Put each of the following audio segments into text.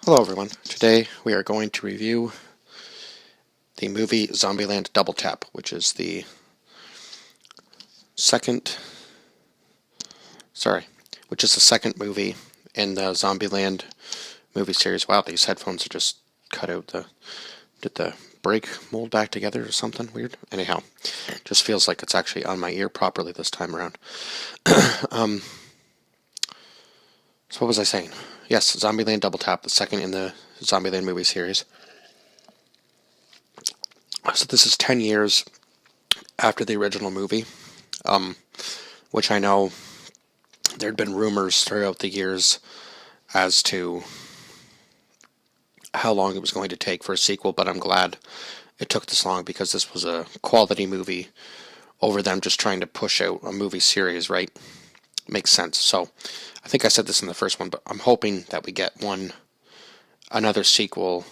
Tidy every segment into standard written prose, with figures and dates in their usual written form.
Hello everyone. Today we are going to review the movie Zombieland Double Tap, which is the second movie in the Zombieland movie series. Wow, these headphones are just cut out did the brake mold back together or something weird? Anyhow, just feels like it's actually on my ear properly this time around. So what was I saying? Yes, Zombieland Double Tap, the second in the Zombieland movie series. So this is 10 years after the original movie, which I know there had been rumors throughout the years as to how long it was going to take for a sequel, but I'm glad it took this long because this was a quality movie over them just trying to push out a movie series, right? Makes sense. So I think I said this in the first one, but I'm hoping that we get another sequel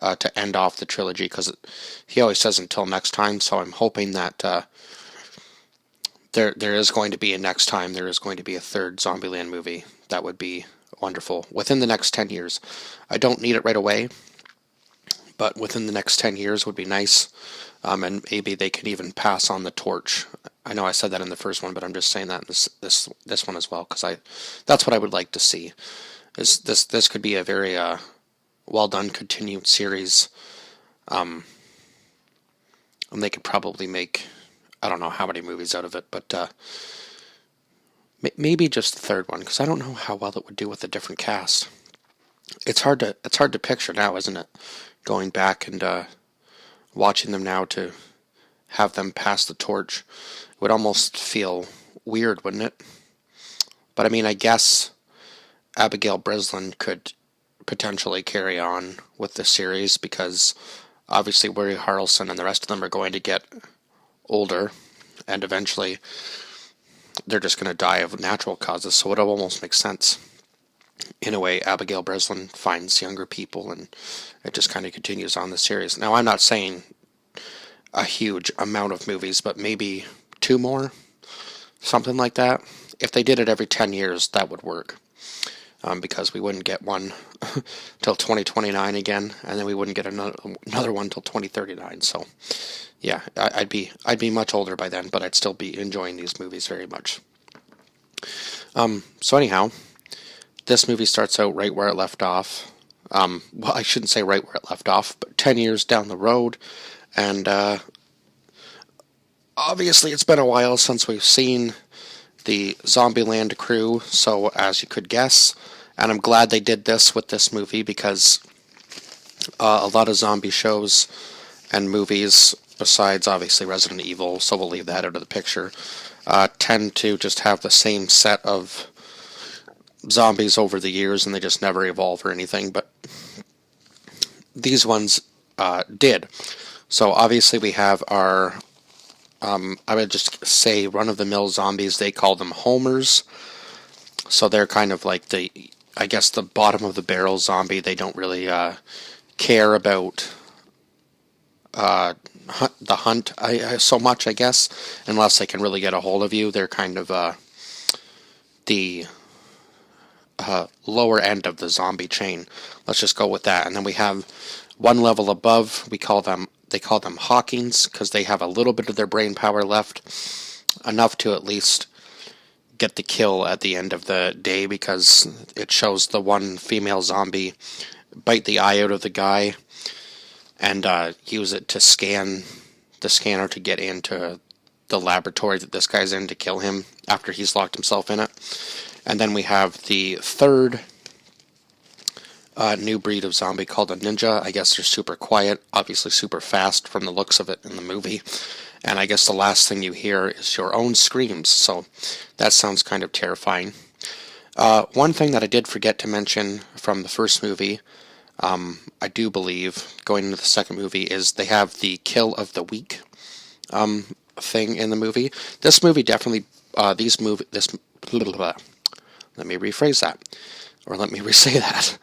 to end off the trilogy, because he always says until next time, so I'm hoping that there is going to be a next time. There is going to be a third Zombieland movie. That would be wonderful. Within the next 10 years. I don't need it right away, but within the next 10 years would be nice, and maybe they could even pass on the torch. I know I said that in the first one, but I'm just saying that in this one as well, because that's what I would like to see. Is this could be a very well done continued series, and they could probably make, I don't know how many movies out of it, but maybe just the third one, because I don't know how well it would do with a different cast. It's hard to picture now, isn't it? Going back and watching them now to have them pass the torch. It would almost feel weird, wouldn't it? But I mean, I guess Abigail Breslin could potentially carry on with the series, because obviously Woody Harrelson and the rest of them are going to get older, and eventually they're just going to die of natural causes, so it almost makes sense. In a way, Abigail Breslin finds younger people, and it just kind of continues on the series. Now, I'm not saying a huge amount of movies, but maybe 2 more, something like that. If they did it every 10 years, that would work, because we wouldn't get one till 2029 again, and then we wouldn't get another one till 2039. So, yeah, I'd be much older by then, but I'd still be enjoying these movies very much. So anyhow, this movie starts out right where it left off. Well, I shouldn't say right where it left off, but 10 years down the road. And obviously it's been a while since we've seen the Zombieland crew, so as you could guess, and I'm glad they did this with this movie, because a lot of zombie shows and movies, besides obviously Resident Evil, so we'll leave that out of the picture, tend to just have the same set of zombies over the years, and they just never evolve or anything, but these ones did. So obviously we have our, I would just say run-of-the-mill zombies. They call them homers, so they're kind of like I guess the bottom of the barrel zombie. They don't really care about the hunt so much, I guess, unless they can really get a hold of you. They're kind of the lower end of the zombie chain. Let's just go with that. And then we have one level above. They call them Hawkings, because they have a little bit of their brain power left, enough to at least get the kill at the end of the day, because it shows the one female zombie bite the eye out of the guy and use it to scan the scanner to get into the laboratory that this guy's in to kill him after he's locked himself in it. And then we have the third new breed of zombie called a ninja. I guess they're super quiet, obviously super fast from the looks of it in the movie. And I guess the last thing you hear is your own screams, so that sounds kind of terrifying. One thing that I did forget to mention from the first movie, I do believe, going into the second movie, is they have the kill of the week thing in the movie. This movie definitely, let me rephrase that, or let me re-say that.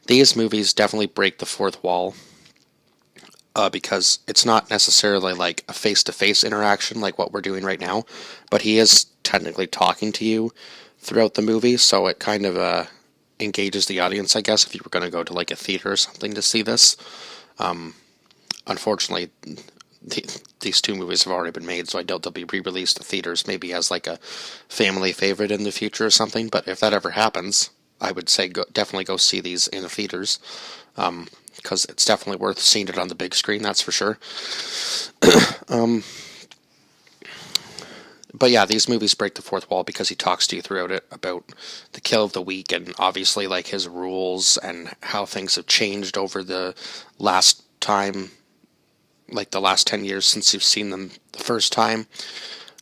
These movies definitely break the fourth wall, because it's not necessarily like a face-to-face interaction like what we're doing right now, but he is technically talking to you throughout the movie, so it kind of engages the audience, I guess, if you were going to go to like a theater or something to see this. Unfortunately, these two movies have already been made, so I doubt they'll be re-released to theaters, maybe as like a family favorite in the future or something. But if that ever happens, I would say definitely go see these in the theaters, because it's definitely worth seeing it on the big screen, that's for sure. But yeah, these movies break the fourth wall because he talks to you throughout it about the kill of the week, and obviously like his rules and how things have changed over the last time, like the last 10 years since you've seen them the first time.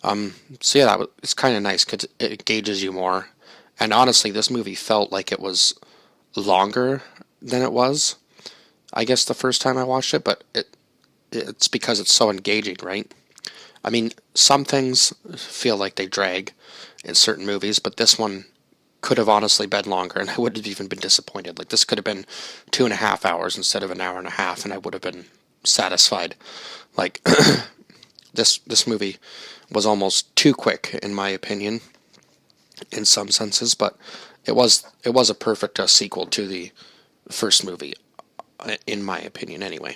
So yeah, it's kind of nice because it engages you more. And honestly, this movie felt like it was longer than it was, I guess, the first time I watched it, but it's because it's so engaging, right? I mean, some things feel like they drag in certain movies, but this one could have honestly been longer, and I wouldn't have even been disappointed. Like, this could have been 2.5 hours instead of an hour and a half, and I would have been satisfied. Like, this movie was almost too quick, in my opinion, in some senses, but it was a perfect sequel to the first movie, in my opinion, anyway.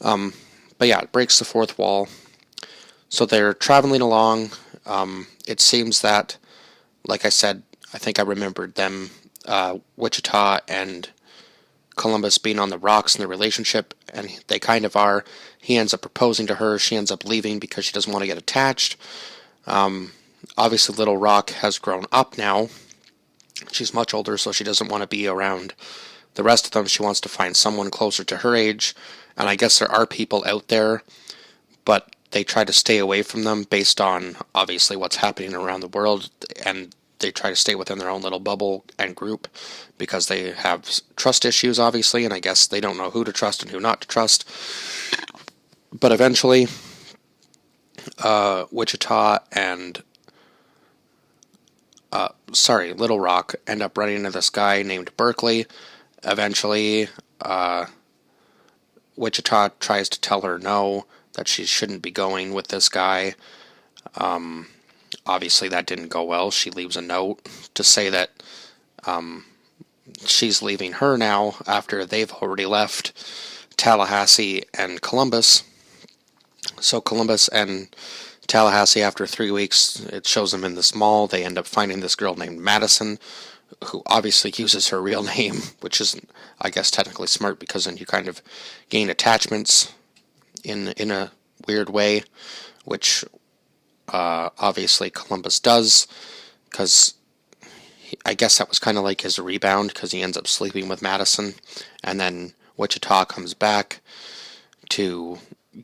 But yeah, it breaks the fourth wall. So they're traveling along. It seems that, like I said, I think I remembered them, Wichita and Columbus being on the rocks in their relationship, and they kind of are. He ends up proposing to her. She ends up leaving because she doesn't want to get attached. Obviously, Little Rock has grown up now. She's much older, so she doesn't want to be around the rest of them. She wants to find someone closer to her age, and I guess there are people out there, but they try to stay away from them based on, obviously, what's happening around the world, and they try to stay within their own little bubble and group because they have trust issues, obviously, and I guess they don't know who to trust and who not to trust. But eventually, Wichita and Little Rock end up running into this guy named Berkeley. Eventually, Wichita tries to tell her no, that she shouldn't be going with this guy. Obviously, that didn't go well. She leaves a note to say that she's leaving her now after they've already left Tallahassee and Columbus. So Columbus and Tallahassee, after 3 weeks, it shows them in this mall. They end up finding this girl named Madison, who obviously uses her real name, which isn't, I guess, technically smart, because then you kind of gain attachments in a weird way, which obviously Columbus does, because I guess that was kind of like his rebound, because he ends up sleeping with Madison, and then Wichita comes back to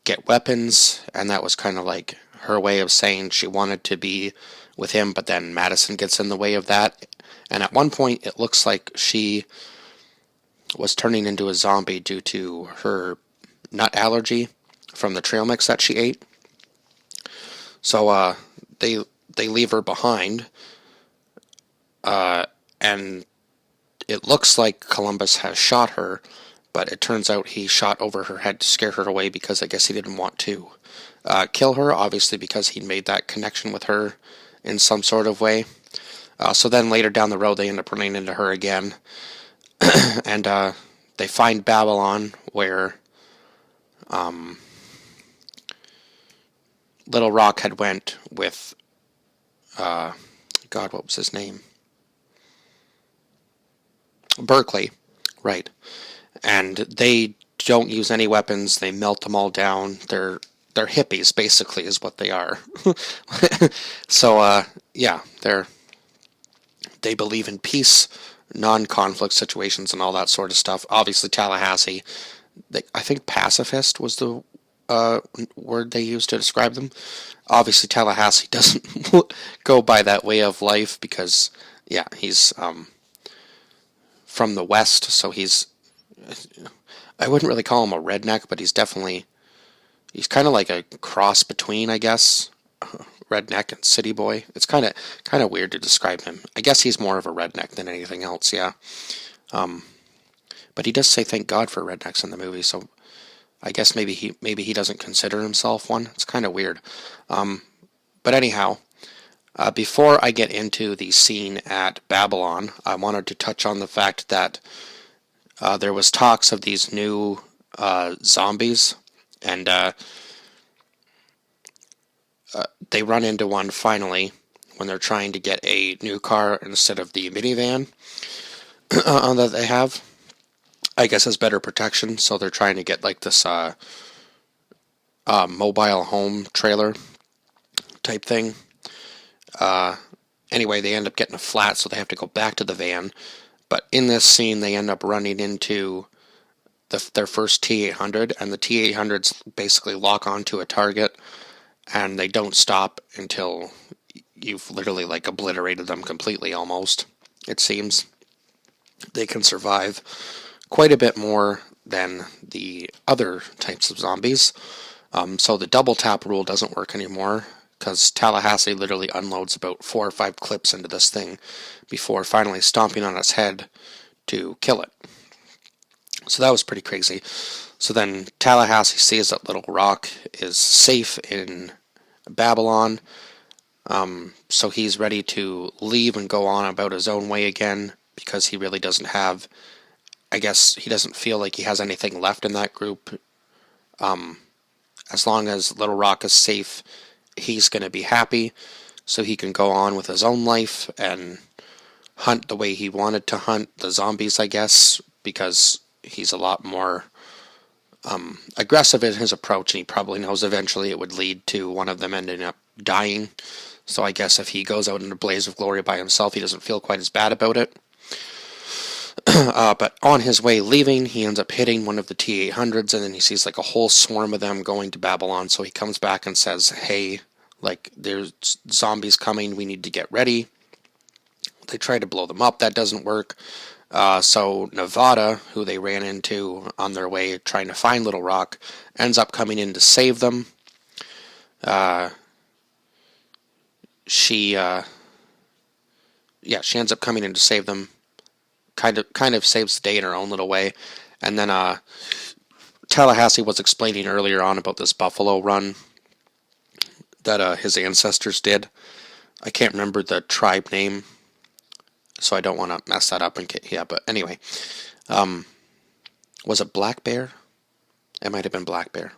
get weapons, and that was kind of like her way of saying she wanted to be with him, but then Madison gets in the way of that, and at one point it looks like she was turning into a zombie due to her nut allergy from the trail mix that she ate. So they leave her behind, and it looks like Columbus has shot her, but it turns out he shot over her head to scare her away, because I guess he didn't want to kill her, obviously, because he'd made that connection with her in some sort of way. So then later down the road, they end up running into her again, and they find Babylon, where Little Rock had went with, God, what was his name? Berkeley, right. And they don't use any weapons. They melt them all down. They're hippies, basically, is what they are. So, yeah, they believe in peace, non-conflict situations, and all that sort of stuff. Obviously, Tallahassee, I think pacifist was the word they used to describe them. Obviously, Tallahassee doesn't go by that way of life, because, yeah, he's from the West, so I wouldn't really call him a redneck, but he's kind of like a cross between, I guess, redneck and city boy. It's kind of weird to describe him. I guess he's more of a redneck than anything else, yeah. But he does say thank God for rednecks in the movie, so I guess maybe he doesn't consider himself one. It's kind of weird. But anyhow, Before I get into the scene at Babylon, I wanted to touch on the fact that there was talks of these new zombies, and they run into one finally when they're trying to get a new car instead of the minivan that they have. I guess has better protection, so they're trying to get like this mobile home trailer type thing. Anyway, they end up getting a flat, so they have to go back to the van. But in this scene, they end up running into their first T-800, and the T-800s basically lock onto a target, and they don't stop until you've literally like obliterated them completely almost, it seems. They can survive quite a bit more than the other types of zombies. So the double tap rule doesn't work anymore, because Tallahassee literally unloads about 4 or 5 clips into this thing before finally stomping on its head to kill it. So that was pretty crazy. So then Tallahassee sees that Little Rock is safe in Babylon, so he's ready to leave and go on about his own way again, because he really doesn't have, I guess he doesn't feel like he has anything left in that group. As long as Little Rock is safe, he's going to be happy, so he can go on with his own life and hunt the way he wanted to hunt the zombies, I guess, because he's a lot more aggressive in his approach, and he probably knows eventually it would lead to one of them ending up dying. So I guess if he goes out in a blaze of glory by himself, he doesn't feel quite as bad about it. But on his way leaving, he ends up hitting one of the T-800s, and then he sees like a whole swarm of them going to Babylon. So he comes back and says, hey, like, there's zombies coming, we need to get ready. They try to blow them up, that doesn't work. So Nevada, who they ran into on their way trying to find Little Rock, ends up coming in to save them. She ends up coming in to save them. Kind of saves the day in her own little way. And then Tallahassee was explaining earlier on about this buffalo run that his ancestors did. I can't remember the tribe name, so I don't want to mess that up. But anyway, was it Black Bear? It might have been Black Bear.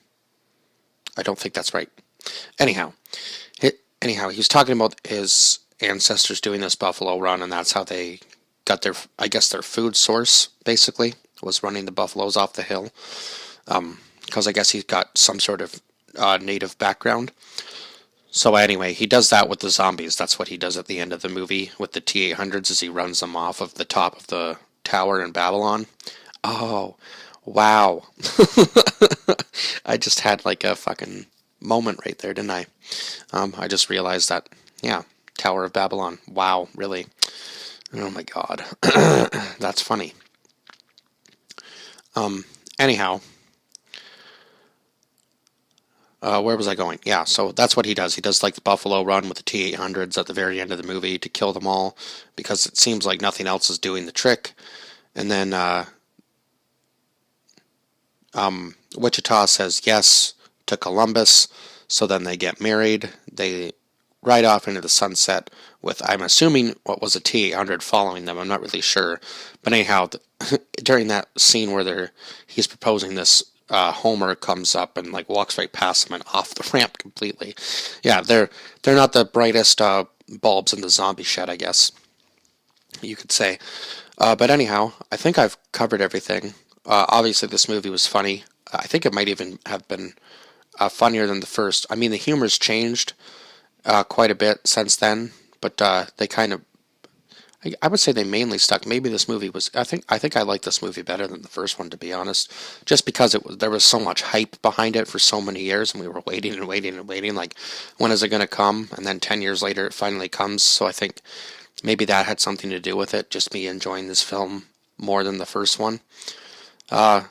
I don't think that's right. Anyhow, he was talking about his ancestors doing this buffalo run, and that's how they got their food source, basically, was running the buffaloes off the hill. Because I guess he's got some sort of native background. So anyway, he does that with the zombies. That's what he does at the end of the movie with the T-800s, is he runs them off of the top of the tower in Babylon. Oh, wow. I just had like a fucking moment right there, didn't I? I just realized that, yeah, Tower of Babylon. Wow, really? Oh my god. That's funny. Anyhow, where was I going? Yeah, so that's what he does. He does like the buffalo run with the T-800s at the very end of the movie to kill them all, because it seems like nothing else is doing the trick. And then Wichita says yes to Columbus, so then they get married. They ride off into the sunset with, I'm assuming, what was a T-800 following them. I'm not really sure. But anyhow, during that scene where he's proposing this, Homer comes up and like walks right past him and off the ramp completely. Yeah, they're not the brightest bulbs in the zombie shed, I guess you could say. But anyhow, I think I've covered everything. Obviously, this movie was funny. I think it might even have been funnier than the first. I mean, the humor's changed quite a bit since then, but they kind of, I would say they mainly stuck. Maybe this movie was, I think I like this movie better than the first one, to be honest, just because there was so much hype behind it for so many years, and we were waiting and waiting and waiting, like, when is it going to come? And then 10 years later, it finally comes. So I think maybe that had something to do with it, just me enjoying this film more than the first one. But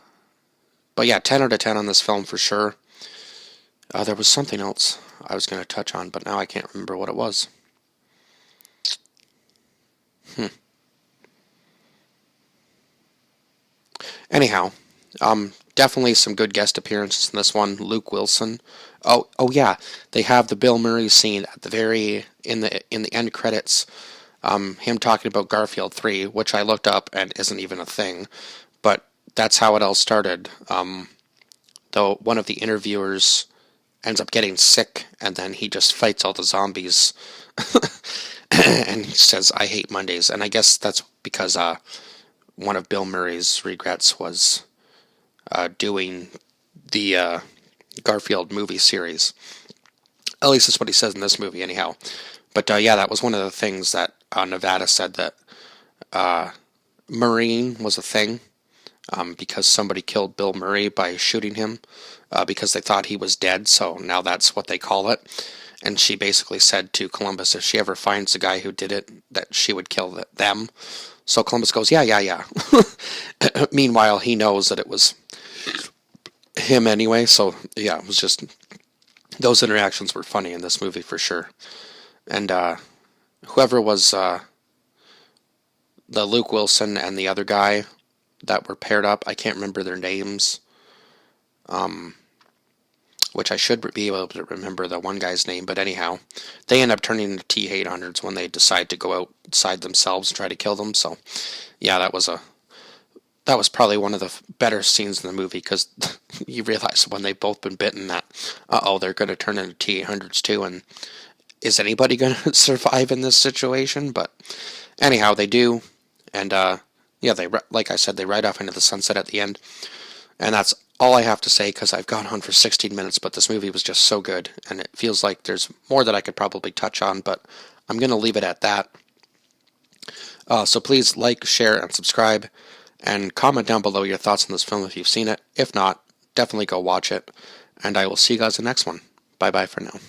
yeah, 10 out of 10 on this film for sure. There was something else I was going to touch on, but now I can't remember what it was. Anyhow, definitely some good guest appearances in this one. Luke Wilson. Oh yeah, they have the Bill Murray scene at the in the end credits. Him talking about Garfield 3, which I looked up and isn't even a thing, but that's how it all started. Though one of the interviewers ends up getting sick, and then he just fights all the zombies, and he says, "I hate Mondays," and I guess that's because one of Bill Murray's regrets was doing the Garfield movie series. At least that's what he says in this movie, anyhow. But yeah, that was one of the things that Nevada said, that Marine was a thing, because somebody killed Bill Murray by shooting him because they thought he was dead, so now that's what they call it. And she basically said to Columbus if she ever finds the guy who did it, that she would kill them. So Columbus goes, yeah. Meanwhile, he knows that it was him anyway, so yeah, it was just, those interactions were funny in this movie for sure. And whoever was the Luke Wilson and the other guy that were paired up, I can't remember their names, which I should be able to remember the one guy's name, but anyhow, they end up turning into T-800s when they decide to go outside themselves and try to kill them. So yeah, that was probably one of the better scenes in the movie, because you realize when they've both been bitten that, they're going to turn into T-800s too, and is anybody going to survive in this situation? But anyhow, they do, and yeah, like I said, they ride off into the sunset at the end, and that's all I have to say, because I've gone on for 16 minutes, but this movie was just so good, and it feels like there's more that I could probably touch on, but I'm going to leave it at that. So please like, share, and subscribe, and comment down below your thoughts on this film if you've seen it. If not, definitely go watch it, and I will see you guys in the next one. Bye-bye for now.